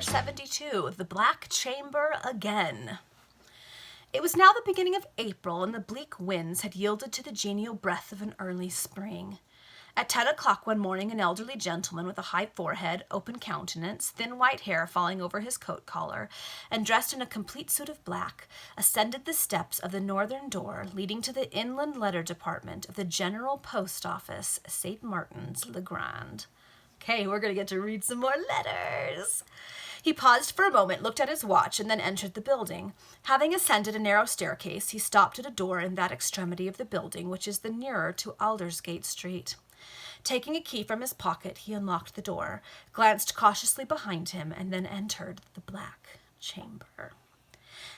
72, The Black Chamber Again. It was now the beginning of April, and the bleak winds had yielded to the genial breath of an early spring. At 10 o'clock one morning, an elderly gentleman with a high forehead, open countenance, thin white hair falling over his coat collar, and dressed in a complete suit of black, ascended the steps of the northern door leading to the inland letter department of the General Post Office, St. Martin's le Grand. Okay, we're going to get to read some more letters. He paused for a moment, looked at his watch, and then entered the building. Having ascended a narrow staircase, he stopped at a door in that extremity of the building which is the nearer to Aldersgate Street. Taking a key from his pocket, he unlocked the door, glanced cautiously behind him, and then entered the Black Chamber.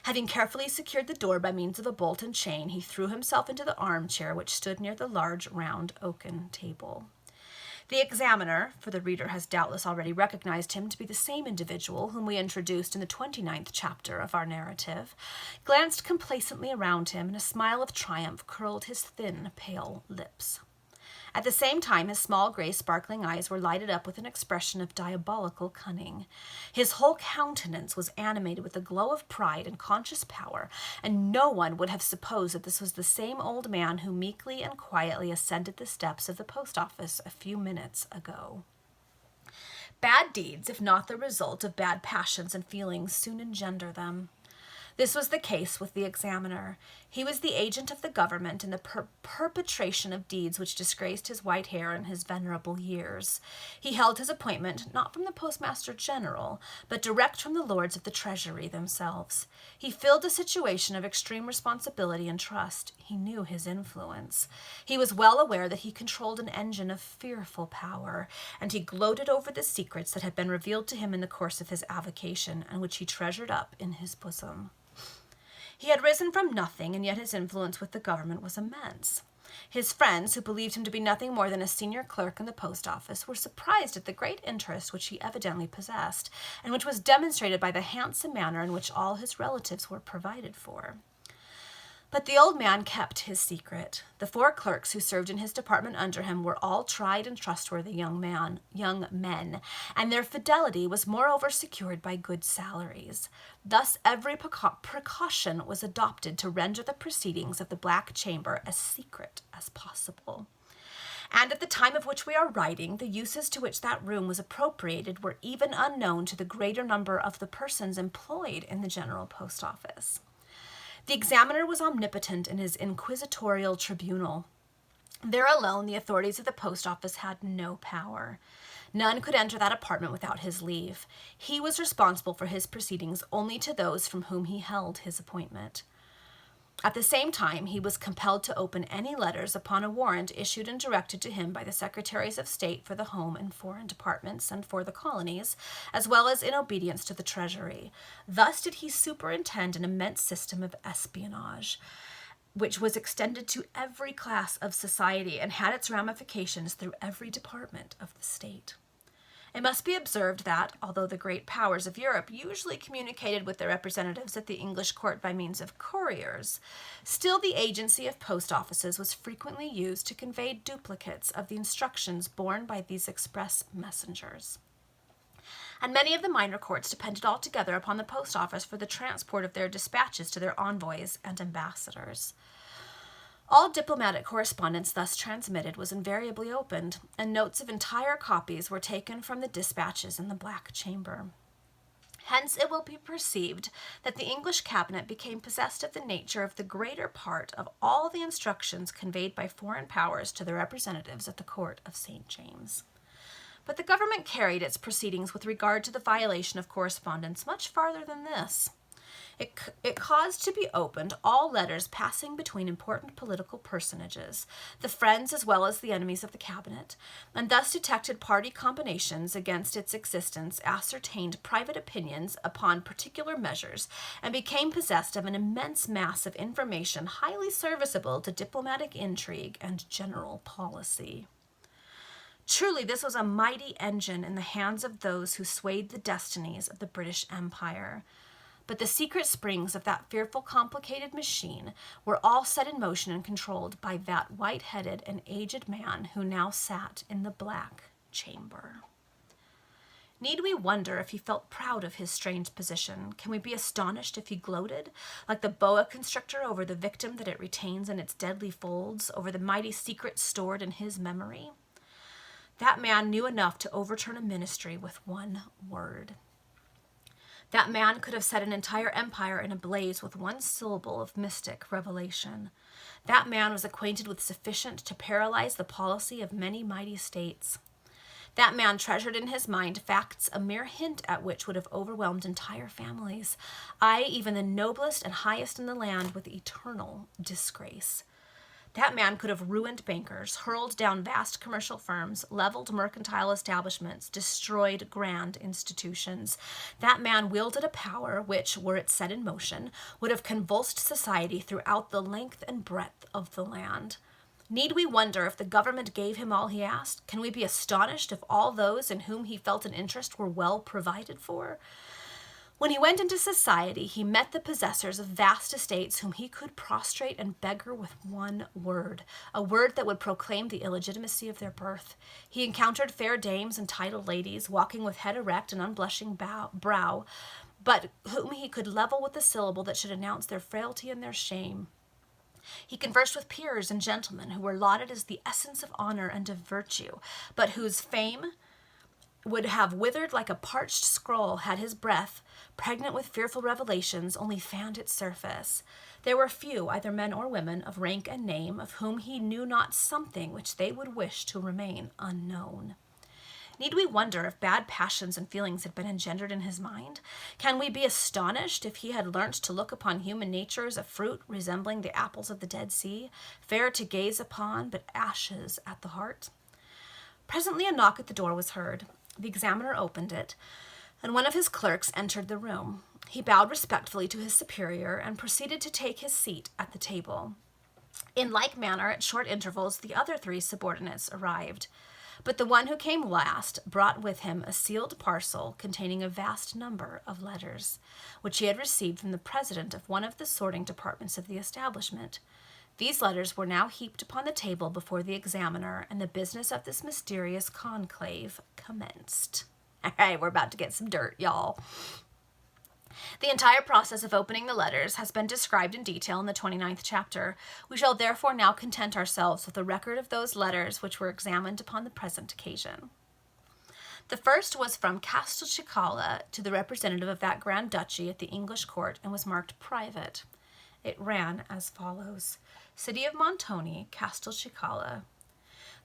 Having carefully secured the door by means of a bolt and chain, he threw himself into the armchair which stood near the large, round, oaken table. The examiner, for the reader has doubtless already recognized him to be the same individual whom we introduced in the 29th chapter of our narrative, glanced complacently around him, and a smile of triumph curled his thin, pale lips. At the same time, his small, gray, sparkling eyes were lighted up with an expression of diabolical cunning. His whole countenance was animated with a glow of pride and conscious power, and no one would have supposed that this was the same old man who meekly and quietly ascended the steps of the post office a few minutes ago. Bad deeds, if not the result of bad passions and feelings, soon engender them. This was the case with the examiner. He was the agent of the government in the perpetration of deeds which disgraced his white hair and his venerable years. He held his appointment not from the Postmaster General, but direct from the Lords of the Treasury themselves. He filled a situation of extreme responsibility and trust. He knew his influence. He was well aware that he controlled an engine of fearful power, and he gloated over the secrets that had been revealed to him in the course of his avocation, and which he treasured up in his bosom. He had risen from nothing, and yet his influence with the government was immense. His friends, who believed him to be nothing more than a senior clerk in the post office, were surprised at the great interest which he evidently possessed, and which was demonstrated by the handsome manner in which all his relatives were provided for. But the old man kept his secret. The 4 clerks who served in his department under him were all tried and trustworthy young men, and their fidelity was moreover secured by good salaries. Thus every precaution was adopted to render the proceedings of the Black Chamber as secret as possible. And at the time of which we are writing, the uses to which that room was appropriated were even unknown to the greater number of the persons employed in the General Post Office. The examiner was omnipotent in his inquisitorial tribunal. There alone the authorities of the post office had no power. None could enter that apartment without his leave. He was responsible for his proceedings only to those from whom he held his appointment. At the same time, he was compelled to open any letters upon a warrant issued and directed to him by the Secretaries of State for the Home and Foreign Departments and for the colonies, as well as in obedience to the Treasury. Thus did he superintend an immense system of espionage, which was extended to every class of society and had its ramifications through every department of the state. It must be observed that, although the great powers of Europe usually communicated with their representatives at the English court by means of couriers, still the agency of post offices was frequently used to convey duplicates of the instructions borne by these express messengers. And many of the minor courts depended altogether upon the post office for the transport of their dispatches to their envoys and ambassadors. All diplomatic correspondence thus transmitted was invariably opened, and notes of entire copies were taken from the dispatches in the Black Chamber. Hence it will be perceived that the English cabinet became possessed of the nature of the greater part of all the instructions conveyed by foreign powers to their representatives at the court of St. James. But the government carried its proceedings with regard to the violation of correspondence much farther than this. It caused to be opened all letters passing between important political personages, the friends as well as the enemies of the cabinet, and thus detected party combinations against its existence, ascertained private opinions upon particular measures, and became possessed of an immense mass of information highly serviceable to diplomatic intrigue and general policy. Truly, this was a mighty engine in the hands of those who swayed the destinies of the British Empire. But the secret springs of that fearful, complicated machine were all set in motion and controlled by that white-headed and aged man who now sat in the Black Chamber. Need we wonder if he felt proud of his strange position? Can we be astonished if he gloated, like the boa constrictor over the victim that it retains in its deadly folds, over the mighty secret stored in his memory? That man knew enough to overturn a ministry with one word. That man could have set an entire empire in a blaze with one syllable of mystic revelation. That man was acquainted with sufficient to paralyze the policy of many mighty states. That man treasured in his mind facts a mere hint at which would have overwhelmed entire families, aye, even the noblest and highest in the land, with eternal disgrace. That man could have ruined bankers, hurled down vast commercial firms, leveled mercantile establishments, destroyed grand institutions. That man wielded a power which, were it set in motion, would have convulsed society throughout the length and breadth of the land. Need we wonder if the government gave him all he asked? Can we be astonished if all those in whom he felt an interest were well provided for? When he went into society, he met the possessors of vast estates whom he could prostrate and beggar with one word, a word that would proclaim the illegitimacy of their birth. He encountered fair dames and titled ladies, walking with head erect and unblushing brow, but whom he could level with the syllable that should announce their frailty and their shame. He conversed with peers and gentlemen who were lauded as the essence of honor and of virtue, but whose fame would have withered like a parched scroll had his breath, pregnant with fearful revelations, only fanned its surface. There were few, either men or women, of rank and name, of whom he knew not something which they would wish to remain unknown. Need we wonder if bad passions and feelings had been engendered in his mind? Can we be astonished if he had learnt to look upon human nature as a fruit resembling the apples of the Dead Sea, fair to gaze upon, but ashes at the heart? Presently a knock at the door was heard. The examiner opened it, and one of his clerks entered the room. He bowed respectfully to his superior and proceeded to take his seat at the table. In like manner, at short intervals, the other three subordinates arrived. But the one who came last brought with him a sealed parcel containing a vast number of letters, which he had received from the president of one of the sorting departments of the establishment. These letters were now heaped upon the table before the examiner, and the business of this mysterious conclave commenced. All right, we're about to get some dirt, y'all. The entire process of opening the letters has been described in detail in the 29th chapter. We shall therefore now content ourselves with a record of those letters which were examined upon the present occasion. The first was from Castelcicala to the representative of that Grand Duchy at the English court and was marked private. It ran as follows: City of Montoni, Castelcicala.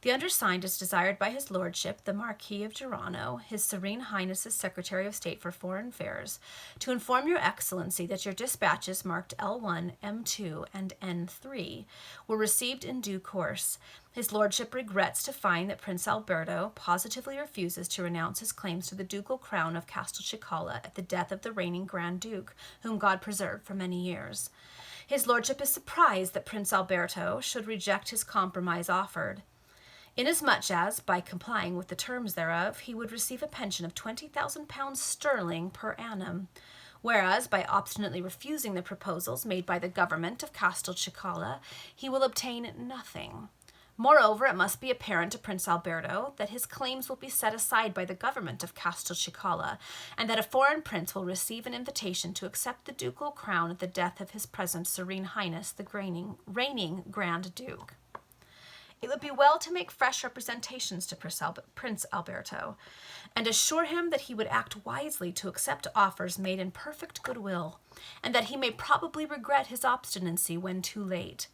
The undersigned is desired by his lordship, the Marquis of Girano, his Serene Highness's Secretary of State for Foreign Affairs, to inform your Excellency that your dispatches marked L1, M2, and N3 were received in due course. His lordship regrets to find that Prince Alberto positively refuses to renounce his claims to the ducal crown of Castelcicala at the death of the reigning Grand Duke, whom God preserved for many years. His lordship is surprised that Prince Alberto should reject his compromise offered, inasmuch as, by complying with the terms thereof, he would receive a pension of 20,000 pounds sterling per annum, whereas, by obstinately refusing the proposals made by the government of Castelcicala, he will obtain nothing. Moreover, it must be apparent to Prince Alberto that his claims will be set aside by the government of Castelcicala, and that a foreign prince will receive an invitation to accept the ducal crown at the death of his present Serene Highness, the reigning Grand Duke. It would be well to make fresh representations to Prince Alberto, and assure him that he would act wisely to accept offers made in perfect goodwill, and that he may probably regret his obstinacy when too late.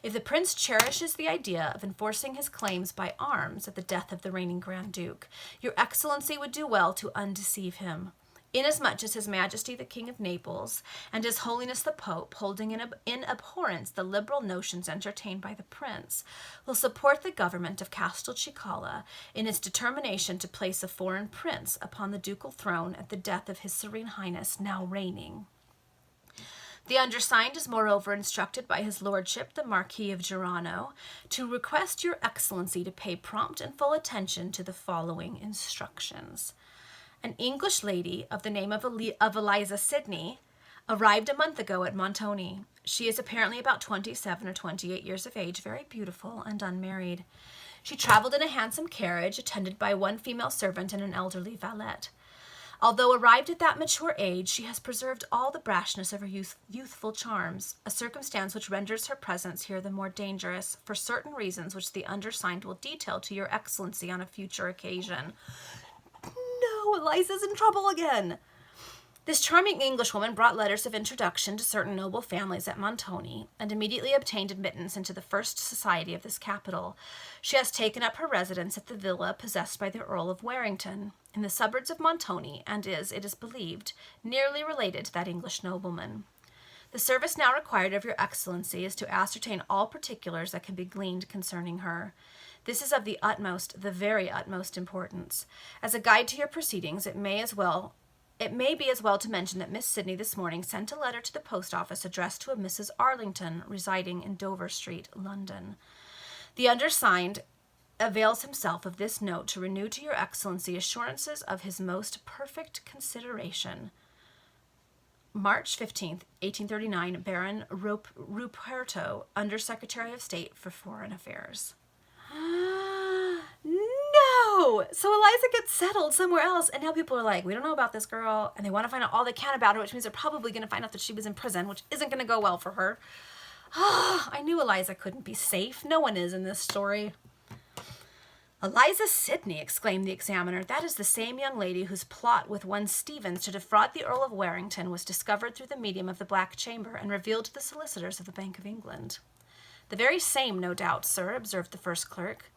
If the prince cherishes the idea of enforcing his claims by arms at the death of the reigning Grand Duke, your Excellency would do well to undeceive him, inasmuch as His Majesty the King of Naples and His Holiness the Pope, holding in abhorrence the liberal notions entertained by the prince, will support the government of Castelcicala in its determination to place a foreign prince upon the ducal throne at the death of His Serene Highness, now reigning. The undersigned is moreover instructed by his lordship, the Marquis of Girano, to request your Excellency to pay prompt and full attention to the following instructions. An English lady of the name of Eliza Sidney arrived a month ago at Montoni. She is apparently about 27 or 28 years of age, very beautiful and unmarried. She traveled in a handsome carriage, attended by one female servant and an elderly valet. Although arrived at that mature age, she has preserved all the brashness of her youthful charms, a circumstance which renders her presence here the more dangerous, for certain reasons which the undersigned will detail to your excellency on a future occasion. No, Eliza's in trouble again. This charming Englishwoman brought letters of introduction to certain noble families at Montoni, and immediately obtained admittance into the first society of this capital. She has taken up her residence at the villa possessed by the Earl of Warrington, in the suburbs of Montoni, and is, it is believed, nearly related to that English nobleman. The service now required of your excellency is to ascertain all particulars that can be gleaned concerning her. This is of the very utmost importance. As a guide to your proceedings, it may be as well to mention that Miss Sidney this morning sent a letter to the post office addressed to a Mrs. Arlington, residing in Dover Street, London. The undersigned avails himself of this note to renew to your excellency assurances of his most perfect consideration. March 15th, 1839, Baron Ruperto, Under Secretary of State for Foreign Affairs. No! So Eliza gets settled somewhere else, and now people are like, we don't know about this girl, and they want to find out all they can about her, which means they're probably going to find out that she was in prison, which isn't going to go well for her. I knew Eliza couldn't be safe. No one is in this story. Eliza Sidney, exclaimed the examiner. That is the same young lady whose plot with one Stevens to defraud the Earl of Warrington was discovered through the medium of the Black Chamber and revealed to the solicitors of the Bank of England. The very same, no doubt, sir, observed the first clerk.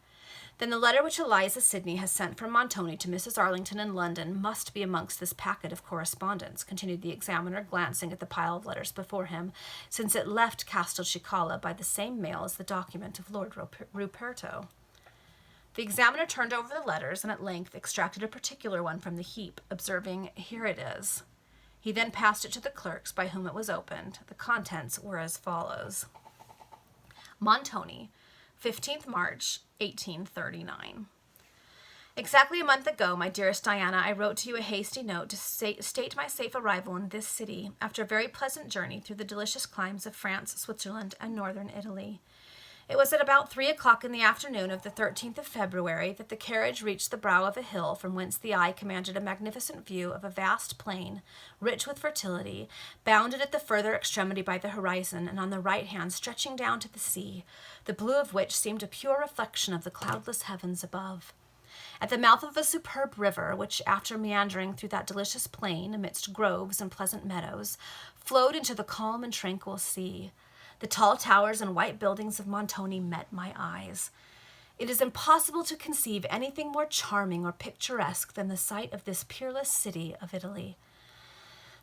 Then the letter which Eliza Sidney has sent from Montoni to Mrs. Arlington in London must be amongst this packet of correspondence, continued the examiner, glancing at the pile of letters before him, since it left Castelcicala by the same mail as the document of Lord Ruperto. The examiner turned over the letters and at length extracted a particular one from the heap, observing, "Here it is." He then passed it to the clerks by whom it was opened. The contents were as follows. Montoni, 15th March, 1839. Exactly a month ago, my dearest Diana, I wrote to you a hasty note to state my safe arrival in this city after a very pleasant journey through the delicious climes of France, Switzerland, and northern Italy. It was at about 3 o'clock in the afternoon of the 13th of February that the carriage reached the brow of a hill from whence the eye commanded a magnificent view of a vast plain, rich with fertility, bounded at the further extremity by the horizon, and on the right hand stretching down to the sea, the blue of which seemed a pure reflection of the cloudless heavens above. At the mouth of a superb river, which, after meandering through that delicious plain amidst groves and pleasant meadows, flowed into the calm and tranquil sea, the tall towers and white buildings of Montoni met my eyes. It is impossible to conceive anything more charming or picturesque than the sight of this peerless city of Italy.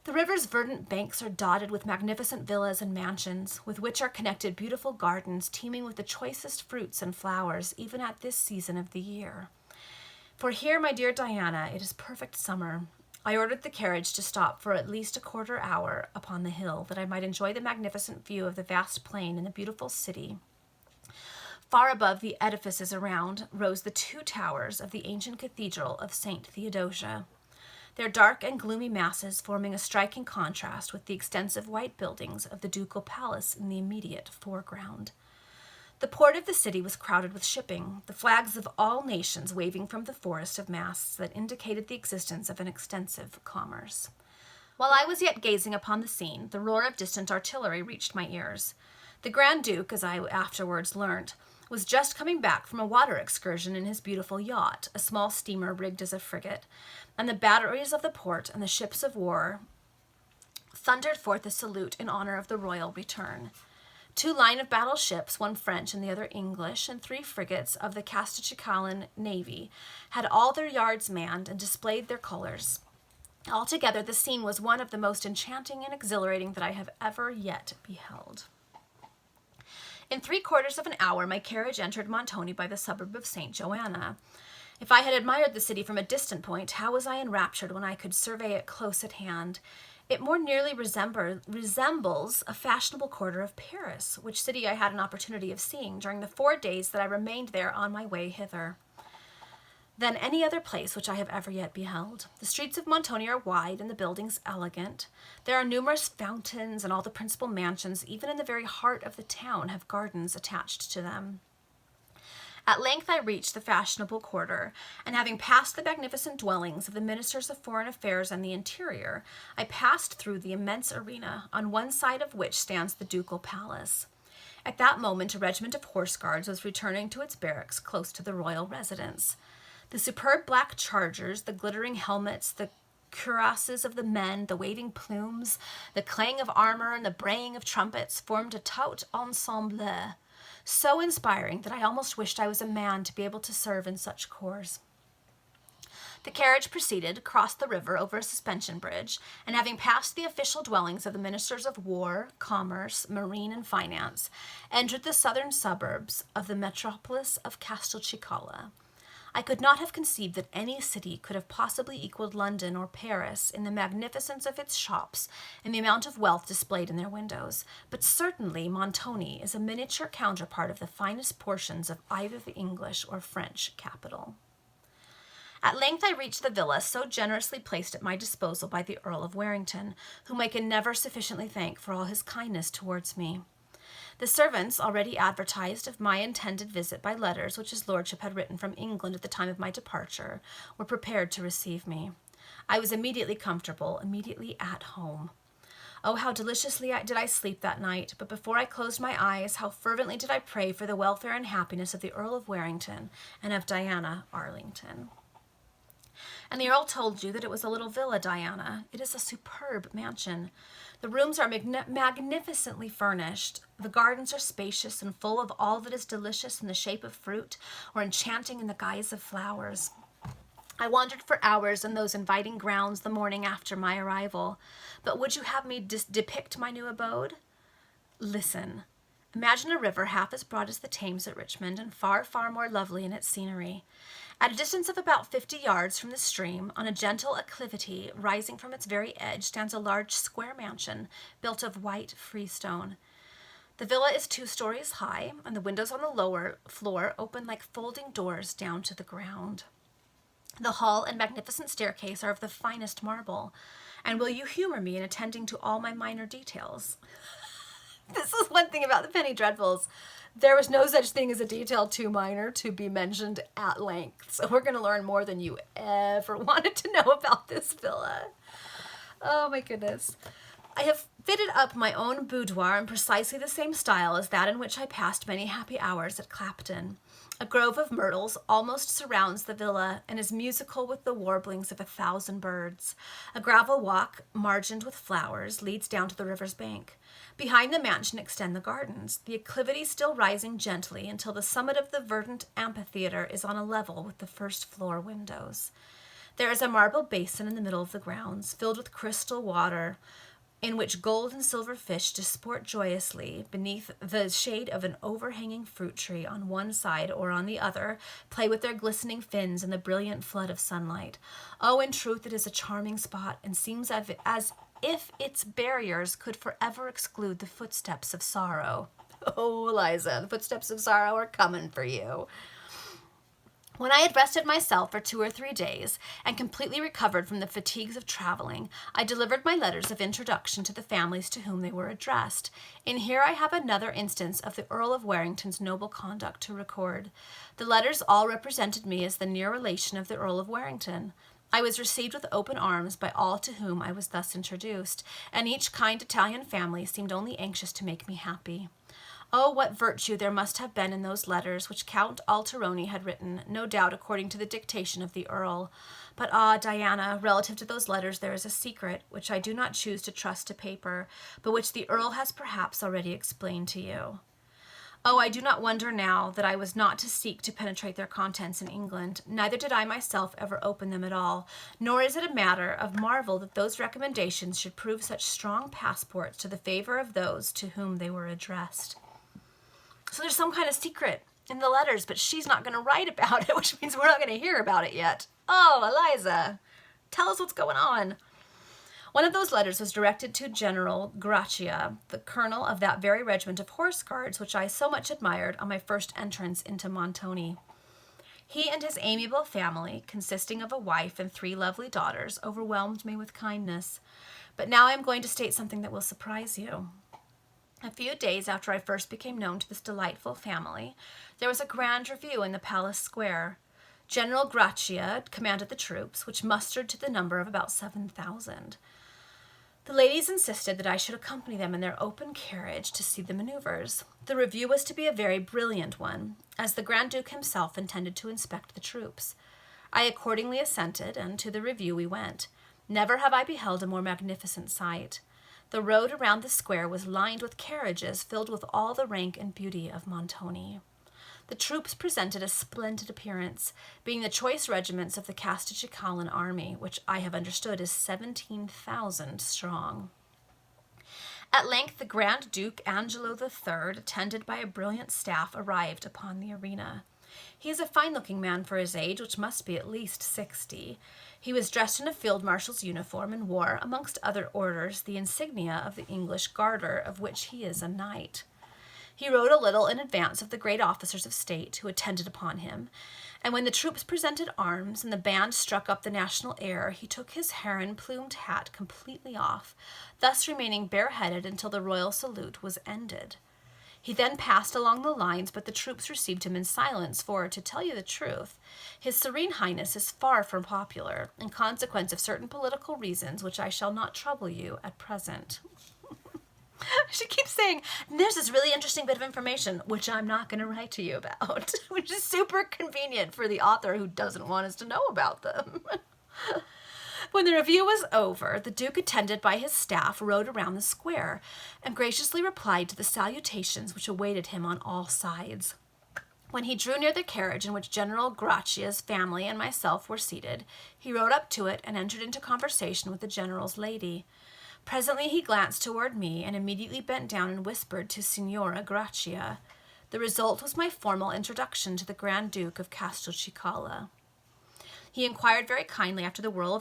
The river's verdant banks are dotted with magnificent villas and mansions, with which are connected beautiful gardens teeming with the choicest fruits and flowers, even at this season of the year. For here, my dear Diana, it is perfect summer. I ordered the carriage to stop for at least a quarter hour upon the hill, that I might enjoy the magnificent view of the vast plain and the beautiful city. Far above the edifices around rose the 2 towers of the ancient cathedral of St. Theodosia, their dark and gloomy masses forming a striking contrast with the extensive white buildings of the ducal palace in the immediate foreground. The port of the city was crowded with shipping, the flags of all nations waving from the forest of masts that indicated the existence of an extensive commerce. While I was yet gazing upon the scene, the roar of distant artillery reached my ears. The Grand Duke, as I afterwards learnt, was just coming back from a water excursion in his beautiful yacht, a small steamer rigged as a frigate, and the batteries of the port and the ships of war thundered forth a salute in honor of the royal return. 2 line-of-battle ships, one French and the other English, and 3 frigates of the Castelcicalan navy, had all their yards manned and displayed their colors. Altogether, the scene was one of the most enchanting and exhilarating that I have ever yet beheld. In 3/4 of an hour, my carriage entered Montoni by the suburb of St. Joanna. If I had admired the city from a distant point, how was I enraptured when I could survey it close at hand? It more nearly resembles a fashionable quarter of Paris, which city I had an opportunity of seeing during the 4 days that I remained there on my way hither, than any other place which I have ever yet beheld. The streets of Montoni are wide and the buildings elegant. There are numerous fountains, and all the principal mansions, even in the very heart of the town, have gardens attached to them. At length I reached the fashionable quarter, and having passed the magnificent dwellings of the ministers of foreign affairs and the interior, I passed through the immense arena, on one side of which stands the ducal palace. At that moment a regiment of horse guards was returning to its barracks close to the royal residence. The superb black chargers, the glittering helmets, the cuirasses of the men, the waving plumes, the clang of armor, and the braying of trumpets formed a tout ensemble, so inspiring that I almost wished I was a man to be able to serve in such corps. The carriage proceeded, crossed the river over a suspension bridge, and having passed the official dwellings of the ministers of war, commerce, marine, and finance, entered the southern suburbs of the metropolis of Castelcicala. I could not have conceived that any city could have possibly equaled London or Paris in the magnificence of its shops and the amount of wealth displayed in their windows, but certainly Montoni is a miniature counterpart of the finest portions of either the English or French capital. At length I reached the villa so generously placed at my disposal by the Earl of Warrington, whom I can never sufficiently thank for all his kindness towards me. The servants already advertised of my intended visit by letters which his lordship had written from England at the time of my departure, were prepared to receive me. I was immediately comfortable, immediately at home. Oh, how deliciously did I sleep that night, but before I closed my eyes, how fervently did I pray for the welfare and happiness of the Earl of Warrington and of Diana Arlington. And the Earl told you that it was a little villa, Diana. It is a superb mansion. The rooms are magnificently furnished. The gardens are spacious and full of all that is delicious in the shape of fruit or enchanting in the guise of flowers. I wandered for hours in those inviting grounds the morning after my arrival. But would you have me depict my new abode? Listen. Imagine a river half as broad as the Thames at Richmond and far, far more lovely in its scenery. At a distance of about 50 yards from the stream, on a gentle acclivity rising from its very edge, stands a large square mansion built of white freestone. The villa is 2 stories high, and the windows on the lower floor open like folding doors down to the ground. The hall and magnificent staircase are of the finest marble. And will you humor me in attending to all my minor details? This is one thing about the Penny Dreadfuls. There was no such thing as a detail too minor to be mentioned at length. So we're going to learn more than you ever wanted to know about this villa. Oh my goodness. I have fitted up my own boudoir in precisely the same style as that in which I passed many happy hours at Clapton. A grove of myrtles almost surrounds the villa and is musical with the warblings of 1,000 birds. A gravel walk, margined with flowers, leads down to the river's bank. Behind the mansion extend the gardens, the acclivity still rising gently until the summit of the verdant amphitheater is on a level with the first-floor windows. There is a marble basin in the middle of the grounds, filled with crystal water, in which gold and silver fish disport joyously beneath the shade of an overhanging fruit tree on one side or on the other, play with their glistening fins in the brilliant flood of sunlight. Oh, in truth, it is a charming spot, and seems as if its barriers could forever exclude the footsteps of sorrow. Oh, Eliza, the footsteps of sorrow are coming for you. When I had rested myself for 2 or 3 days and completely recovered from the fatigues of traveling, I delivered my letters of introduction to the families to whom they were addressed. And here I have another instance of the Earl of Warrington's noble conduct to record. The letters all represented me as the near relation of the Earl of Warrington. I was received with open arms by all to whom I was thus introduced, and each kind Italian family seemed only anxious to make me happy. Oh, what virtue there must have been in those letters which Count Alteroni had written, no doubt according to the dictation of the Earl. But Diana, relative to those letters there is a secret, which I do not choose to trust to paper, but which the Earl has perhaps already explained to you. Oh, I do not wonder now that I was not to seek to penetrate their contents in England, neither did I myself ever open them at all, nor is it a matter of marvel that those recommendations should prove such strong passports to the favor of those to whom they were addressed. So there's some kind of secret in the letters, but she's not going to write about it, which means we're not going to hear about it yet. Oh, Eliza, tell us what's going on. One of those letters was directed to General Grachia, the colonel of that very regiment of horse guards which I so much admired on my first entrance into Montoni. He and his amiable family, consisting of a wife and 3 lovely daughters, overwhelmed me with kindness. But now I am going to state something that will surprise you. A few days after I first became known to this delightful family, there was a grand review in the palace square. General Grachia commanded the troops, which mustered to the number of about 7,000. The ladies insisted that I should accompany them in their open carriage to see the maneuvers. The review was to be a very brilliant one, as the Grand Duke himself intended to inspect the troops. I accordingly assented, and to the review we went. Never have I beheld a more magnificent sight. The road around the square was lined with carriages filled with all the rank and beauty of Montoni. The troops presented a splendid appearance, being the choice regiments of the Castelcicalan army, which I have understood is 17,000 strong. At length the Grand Duke Angelo III, attended by a brilliant staff, arrived upon the arena. He is a fine-looking man for his age, which must be at least 60. He was dressed in a field marshal's uniform and wore, amongst other orders, the insignia of the English Garter, of which he is a knight. He rode a little in advance of the great officers of state who attended upon him, and when the troops presented arms and the band struck up the national air, he took his heron-plumed hat completely off, thus remaining bareheaded until the royal salute was ended. He then passed along the lines, but the troops received him in silence, for, to tell you the truth, His Serene Highness is far from popular, in consequence of certain political reasons which I shall not trouble you at present. She keeps saying, there's this really interesting bit of information, which I'm not going to write to you about, which is super convenient for the author who doesn't want us to know about them. When the review was over, the Duke, attended by his staff, rode around the square and graciously replied to the salutations which awaited him on all sides. When he drew near the carriage in which General Gracia's family and myself were seated, he rode up to it and entered into conversation with the general's lady. Presently he glanced toward me and immediately bent down and whispered to Signora Grachia. The result was my formal introduction to the Grand Duke of Castelcicala. He inquired very kindly after the Earl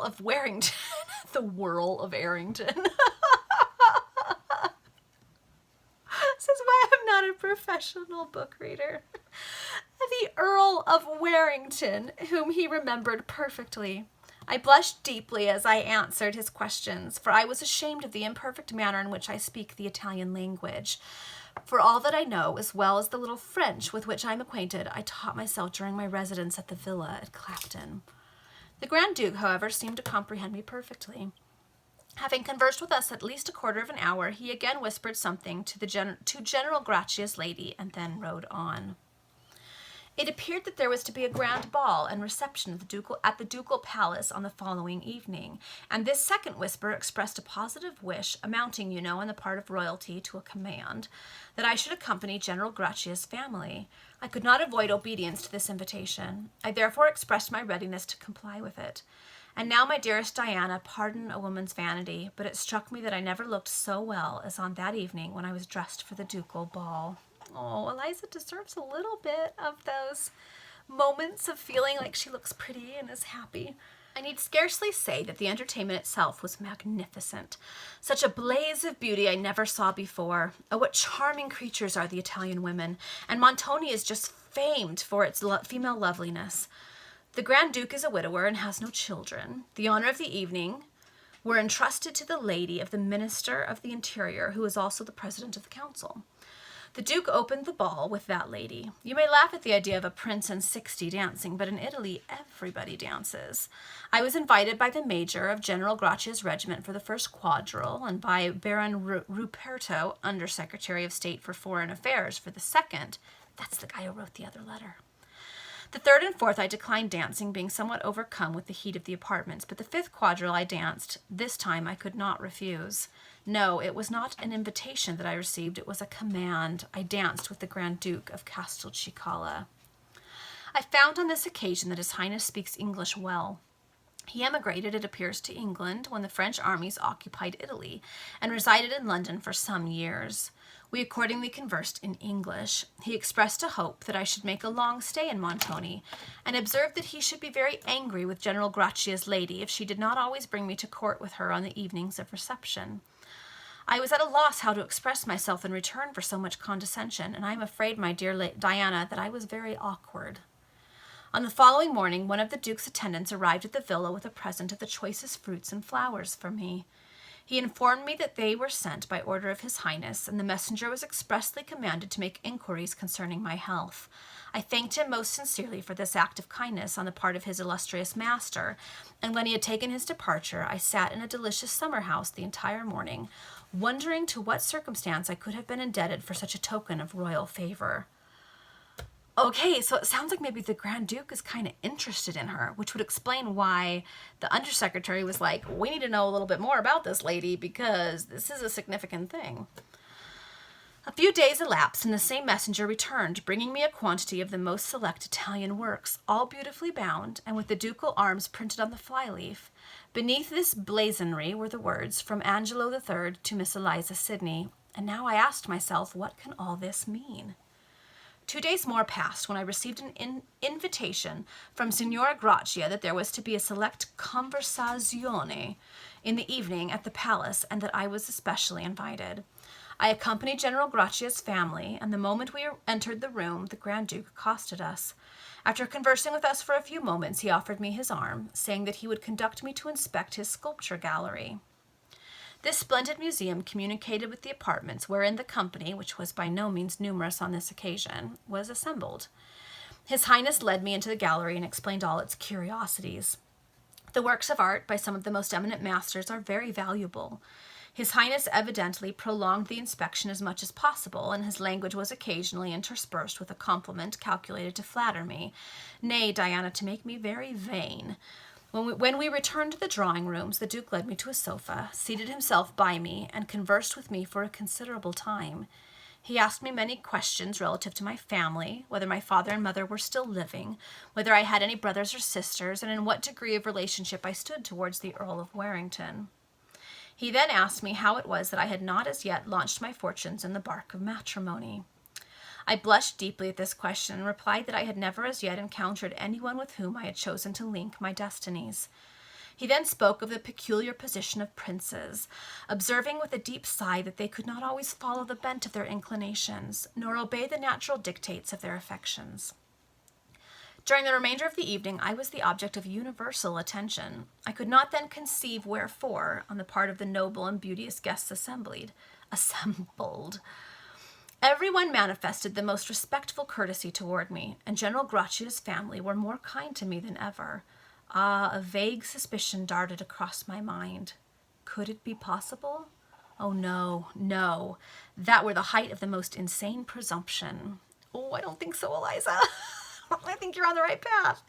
of Warrington. The Whirl of Arrington. This is why I'm not a professional book reader. The Earl of Warrington, whom he remembered perfectly. I blushed deeply as I answered his questions, for I was ashamed of the imperfect manner in which I speak the Italian language. For all that I know, as well as the little French with which I am acquainted, I taught myself during my residence at the villa at Clapton. The Grand Duke, however, seemed to comprehend me perfectly. Having conversed with us at least a quarter of an hour, he again whispered something to General Gracia's lady, and then rode on. It appeared that there was to be a grand ball and reception at the ducal palace on the following evening, and this second whisper expressed a positive wish, amounting, on the part of royalty to a command, that I should accompany General Gracia's family. I could not avoid obedience to this invitation. I therefore expressed my readiness to comply with it. And now, my dearest Diana, pardon a woman's vanity, but it struck me that I never looked so well as on that evening when I was dressed for the ducal ball. Oh, Eliza deserves a little bit of those moments of feeling like she looks pretty and is happy. I need scarcely say that the entertainment itself was magnificent. Such a blaze of beauty I never saw before. Oh, what charming creatures are the Italian women, and Montoni is just famed for its female loveliness. The Grand Duke is a widower and has no children. The honor of the evening were entrusted to the lady of the Minister of the Interior, who is also the President of the Council. The Duke opened the ball with that lady. You may laugh at the idea of a prince and 60 dancing, but in Italy everybody dances. I was invited by the major of General Gracia's regiment for the first quadrille, and by Baron Ruperto, Under-Secretary of State for Foreign Affairs, for the second. That's the guy who wrote the other letter. The third and fourth I declined dancing, being somewhat overcome with the heat of the apartments, but the fifth quadrille I danced. This time I could not refuse. No, it was not an invitation that I received, it was a command. I danced with the Grand Duke of Castelcicala. I found on this occasion that His Highness speaks English well. He emigrated, it appears, to England when the French armies occupied Italy, and resided in London for some years. We accordingly conversed in English. He expressed a hope that I should make a long stay in Montoni, and observed that he should be very angry with General Gracia's lady if she did not always bring me to court with her on the evenings of reception. I was at a loss how to express myself in return for so much condescension, and I am afraid, my dear Diana, that I was very awkward. On the following morning, one of the Duke's attendants arrived at the villa with a present of the choicest fruits and flowers for me. He informed me that they were sent by order of His Highness, and the messenger was expressly commanded to make inquiries concerning my health. I thanked him most sincerely for this act of kindness on the part of his illustrious master, and when he had taken his departure, I sat in a delicious summer house the entire morning, wondering to what circumstance I could have been indebted for such a token of royal favor. Okay, so it sounds like maybe the Grand Duke is kind of interested in her, which would explain why the undersecretary was like, we need to know a little bit more about this lady because this is a significant thing. A few days elapsed, and the same messenger returned, bringing me a quantity of the most select Italian works, all beautifully bound, and with the ducal arms printed on the flyleaf. Beneath this blazonry were the words, from Angelo III to Miss Eliza Sidney, and now I asked myself, what can all this mean? 2 days more passed when I received an invitation from Signora Gracchia that there was to be a select conversazione in the evening at the palace, and that I was especially invited. I accompanied General Gracchia's family, and the moment we entered the room, the Grand Duke accosted us. After conversing with us for a few moments, he offered me his arm, saying that he would conduct me to inspect his sculpture gallery. This splendid museum communicated with the apartments wherein the company, which was by no means numerous on this occasion, was assembled. His Highness led me into the gallery and explained all its curiosities. The works of art by some of the most eminent masters are very valuable. His Highness evidently prolonged the inspection as much as possible, and his language was occasionally interspersed with a compliment calculated to flatter me, nay, Diana, to make me very vain. When we returned to the drawing rooms, the Duke led me to a sofa, seated himself by me, and conversed with me for a considerable time. He asked me many questions relative to my family, whether my father and mother were still living, whether I had any brothers or sisters, and in what degree of relationship I stood towards the Earl of Warrington. He then asked me how it was that I had not as yet launched my fortunes in the bark of matrimony. I blushed deeply at this question and replied that I had never as yet encountered anyone with whom I had chosen to link my destinies. He then spoke of the peculiar position of princes, observing with a deep sigh that they could not always follow the bent of their inclinations, nor obey the natural dictates of their affections. During the remainder of the evening, I was the object of universal attention. I could not then conceive wherefore, on the part of the noble and beauteous guests assembled. Everyone manifested the most respectful courtesy toward me, and General Gracchia's family were more kind to me than ever. Ah, a vague suspicion darted across my mind. Could it be possible? Oh, no, no. That were the height of the most insane presumption. Oh, I don't think so, Eliza. I think you're on the right path.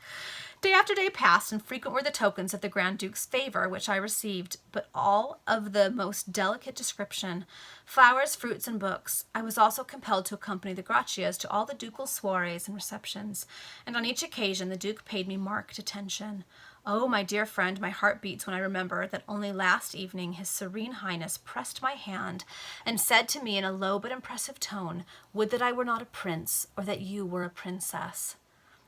Day after day passed, and frequent were the tokens of the Grand Duke's favor which I received, but all of the most delicate description, flowers, fruits, and books. I was also compelled to accompany the Gracchias to all the ducal soirees and receptions, and on each occasion the Duke paid me marked attention. Oh, my dear friend, my heart beats when I remember that only last evening His Serene Highness pressed my hand and said to me in a low but impressive tone, "Would that I were not a prince, or that you were a princess."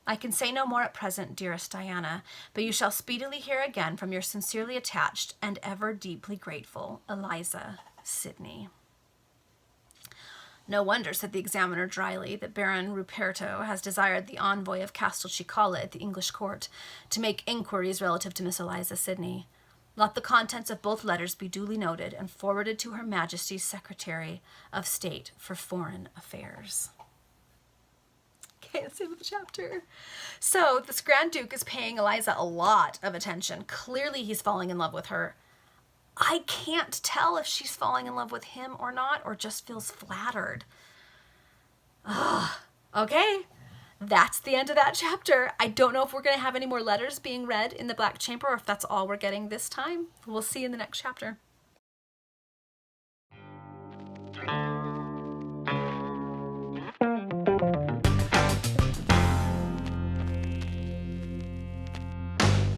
I can say no more at present, dearest Diana, but you shall speedily hear again from your sincerely attached and ever deeply grateful Eliza Sidney. No wonder, said the examiner dryly, that Baron Ruperto has desired the envoy of Castelcicala at the English court to make inquiries relative to Miss Eliza Sidney. Let the contents of both letters be duly noted and forwarded to Her Majesty's Secretary of State for Foreign Affairs. Okay, let's end the chapter. So this Grand Duke is paying Eliza a lot of attention. Clearly he's falling in love with her. I can't tell if she's falling in love with him or not, or just feels flattered. Okay, that's the end of that chapter. I don't know if we're going to have any more letters being read in the Black Chamber or if that's all we're getting this time. We'll see in the next chapter.